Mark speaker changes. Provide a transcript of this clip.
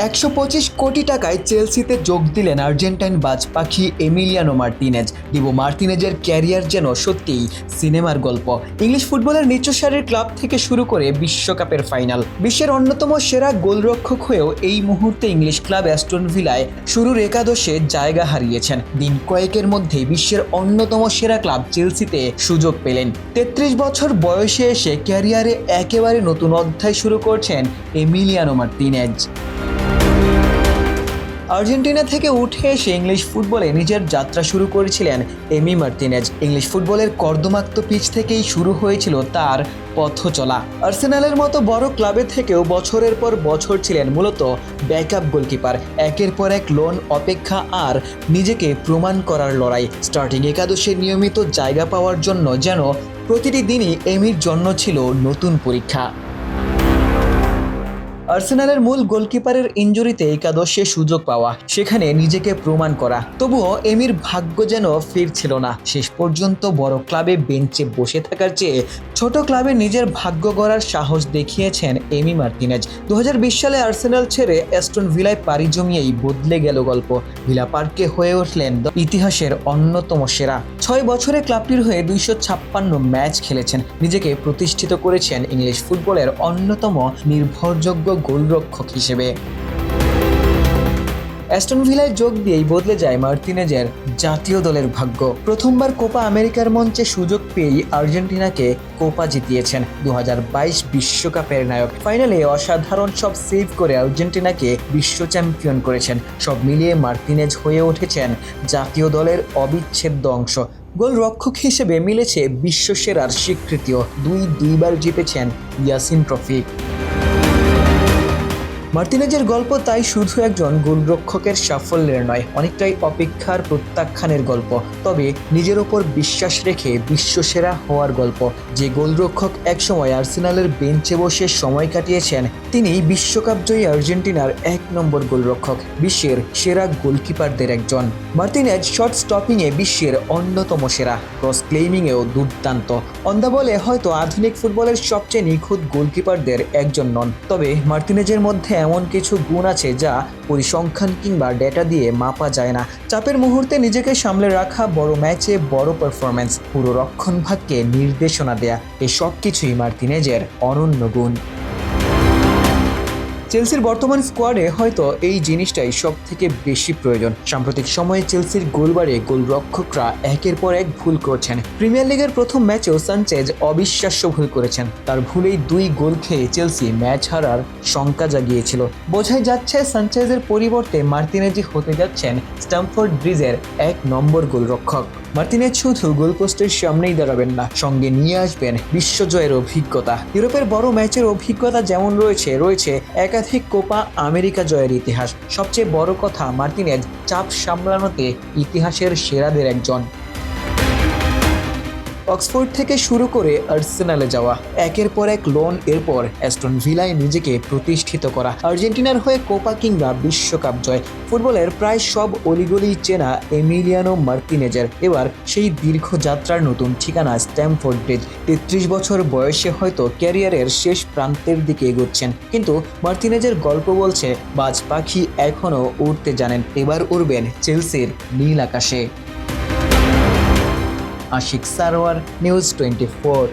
Speaker 1: 125 কোটি টাকায় চেলসিতে যোগ দিলেন আর্জেন্টাইন বাজ পাখি এমিলিয়ানো মার্তিনেজ। ডিবো মার্তিনেজের ক্যারিয়ার যেন সত্যিই সিনেমার গল্প। ইংলিশ ফুটবলের নিচসারির ক্লাব থেকে শুরু করে বিশ্বকাপের ফাইনাল, বিশ্বের অন্যতম সেরা গোলরক্ষক হয়েও এই মুহূর্তে ইংলিশ ক্লাব অ্যাস্টন ভিলায় শুরুর একাদশে জায়গা হারিয়েছেন। দিন কয়েকের মধ্যেই বিশ্বের অন্যতম সেরা ক্লাব চেলসিতে সুযোগ পেলেন। 33 বছর বয়সে এসে ক্যারিয়ারে একেবারে নতুন অধ্যায় শুরু করছেন এমিলিয়ানো মার্তিনেজ। আর্জেন্টিনা থেকে উঠে এসে ইংলিশ ফুটবলে নিজের যাত্রা শুরু করেছিলেন এমি মার্তিনেজ। ইংলিশ ফুটবলের কর্দমাক্ত পিচ থেকেই শুরু হয়েছিল তার পথ চলা। আর্সেনালের মতো বড় ক্লাবে থেকেও বছরের পর বছর ছিলেন মূলত ব্যাকআপ গোলকিপার। একের পর এক লোন অপেক্ষা আর নিজেকে প্রমাণ করার লড়াই। স্টার্টিং একাদশে নিয়মিত জায়গা পাওয়ার জন্য যেন প্রতিটি দিনই এমির জন্য ছিল নতুন পরীক্ষা। আর্সেনালের মূল গোলকিপারের ইনজুরিতে একাদশে সুযোগ পাওয়া, সেখানে নিজেকে প্রমাণ করা। তবুও এমির ভাগ্য যেন ফিরছিল না। শেষ পর্যন্ত বড় ক্লাবে বেঞ্চে বসে থাকার চেয়ে ছোট ক্লাবে নিজের ভাগ্য গড়ার সাহস দেখিয়েছেন এমি মার্তিনেজ। 2020 সালে আর্সেনাল ছেড়ে অ্যাস্টন ভিলায় পাড়ি জমিয়েই বদলে গেল গল্প। ভিলা পার্কে হয়ে উঠলেন ইতিহাসের অন্যতম সেরা। 6 বছরে ক্লাবটির হয়ে 256 ম্যাচ খেলেছেন। নিজেকে প্রতিষ্ঠিত করেছেন ইংলিশ ফুটবলের অন্যতম নির্ভরযোগ্য গোলরক্ষক হিসেবে। অ্যাস্টন ভিলায় যোগ দিয়েই বদলে যায় মার্তিনেজের জাতীয় দলের ভাগ্য। প্রথমবার কোপা আমেরিকার মঞ্চে সুযোগ পেয়েই আর্জেন্টিনাকে কোপা জিতিয়েছেন। 2022 বিশ্বকাপের নায়ক। ফাইনালে অসাধারণ সব সেভ করে আর্জেন্টিনাকে বিশ্ব চ্যাম্পিয়ন করেছেন। সব মিলিয়ে মার্তিনেজ হয়ে উঠেছেন জাতীয় দলের অবিচ্ছেদ্য অংশ। গোলরক্ষক হিসেবে মিলেছে বিশ্বসেরার স্বীকৃতিও। দুইবার জিতেছেন ইয়াসিন ট্রফি। মার্তিনেজের গল্প তাই শুধু একজন গোলরক্ষকের সাফল্যের নয়, অনেকটাই অপেক্ষার প্রত্যাখ্যানের গল্প। তবে নিজের ওপর বিশ্বাস রেখে বিশ্বসেরা হওয়ার গল্প। যে গোলরক্ষক একসময় আর্সেনালের বেঞ্চে বসে সময় কাটিয়েছেন, তিনি বিশ্বকাপজয়ী আর্জেন্টিনার 1 নম্বর গোলরক্ষক, বিশ্বের সেরা গোলকিপারদের একজন। মার্তিনেজ শট স্টপিংয়ে বিশ্বের অন্যতম সেরা, ক্রস ক্লেইমিংয়েও দুর্দান্ত। অন দ্য বলে হয়তো আধুনিক ফুটবলের সবচেয়ে নিখুঁত গোলকিপারদের একজন নন, তবে মার্তিনেজের মধ্যে এমন কিছু গুণ আছে যা পরিসংখ্যান কিংবা ডেটা দিয়ে মাপা যায় না। চাপের মুহূর্তে নিজেকে সামলে রাখা, বড় ম্যাচে বড় পারফরম্যান্স, পুরো রক্ষণভাগকে নির্দেশনা দেয়া, এই সব কিছুই মার্তিনেজের অনন্য গুণ। চেলসির বর্তমান স্কোয়াডে হয়তো এই জিনিসটাই সব থেকে বেশি প্রয়োজন। সাম্প্রতিক সময়ে চেলসির গোলবারে গোলরক্ষকরা একের পর এক ভুল করছেন। প্রিমিয়ার লিগের প্রথম ম্যাচেও সানচেজ অবিশ্বাস্য ভুল করেছেন। তার ভুলেই 2 গোল খেয়ে চেলসি ম্যাচ হারার শঙ্কা জাগিয়েছিল। বোঝাই যাচ্ছে সানচেজের পরিবর্তে মার্তিনেজই হতে যাচ্ছেন স্ট্যামফোর্ড ব্রিজের 1 নম্বর গোলরক্ষক। মার্তিনেজ শুধু গোলপোস্টের সামনেই দাঁড়াবেন না, সঙ্গে নিয়ে আসবেন বিশ্বজয়ের অভিজ্ঞতা। ইউরোপের বড় ম্যাচের অভিজ্ঞতা যেমন রয়েছে একাধিক কোপা আমেরিকা জয়ের ইতিহাস। সবচেয়ে বড় কথা, মার্তিনেজ চাপ সামলানোতে ইতিহাসের সেরাদের একজন। অক্সফোর্ড থেকে শুরু করে আর্সেনালে যাওয়া, একের পর এক লোন, এরপর অ্যাস্টন ভিলায় নিজেকে প্রতিষ্ঠিত করা, আর্জেন্টিনার হয়ে কোপা কিংবা বিশ্বকাপ জয়। ফুটবলের প্রায় সব অলিগলি চেনা এমিলিয়ানো মার্তিনেজের এবার সেই দীর্ঘ যাত্রার নতুন ঠিকানা স্ট্যামফোর্ড ব্রিজ। 33 বছর বয়সে হয়তো ক্যারিয়ারের শেষ প্রান্তের দিকে এগোচ্ছেন, কিন্তু মার্তিনেজের গল্প বলছে বাজ পাখি এখনও উড়তে জানেন। এবার উড়বেন চেলসির নীল আকাশে। আশিক সারোয়ার, নিউজ 24।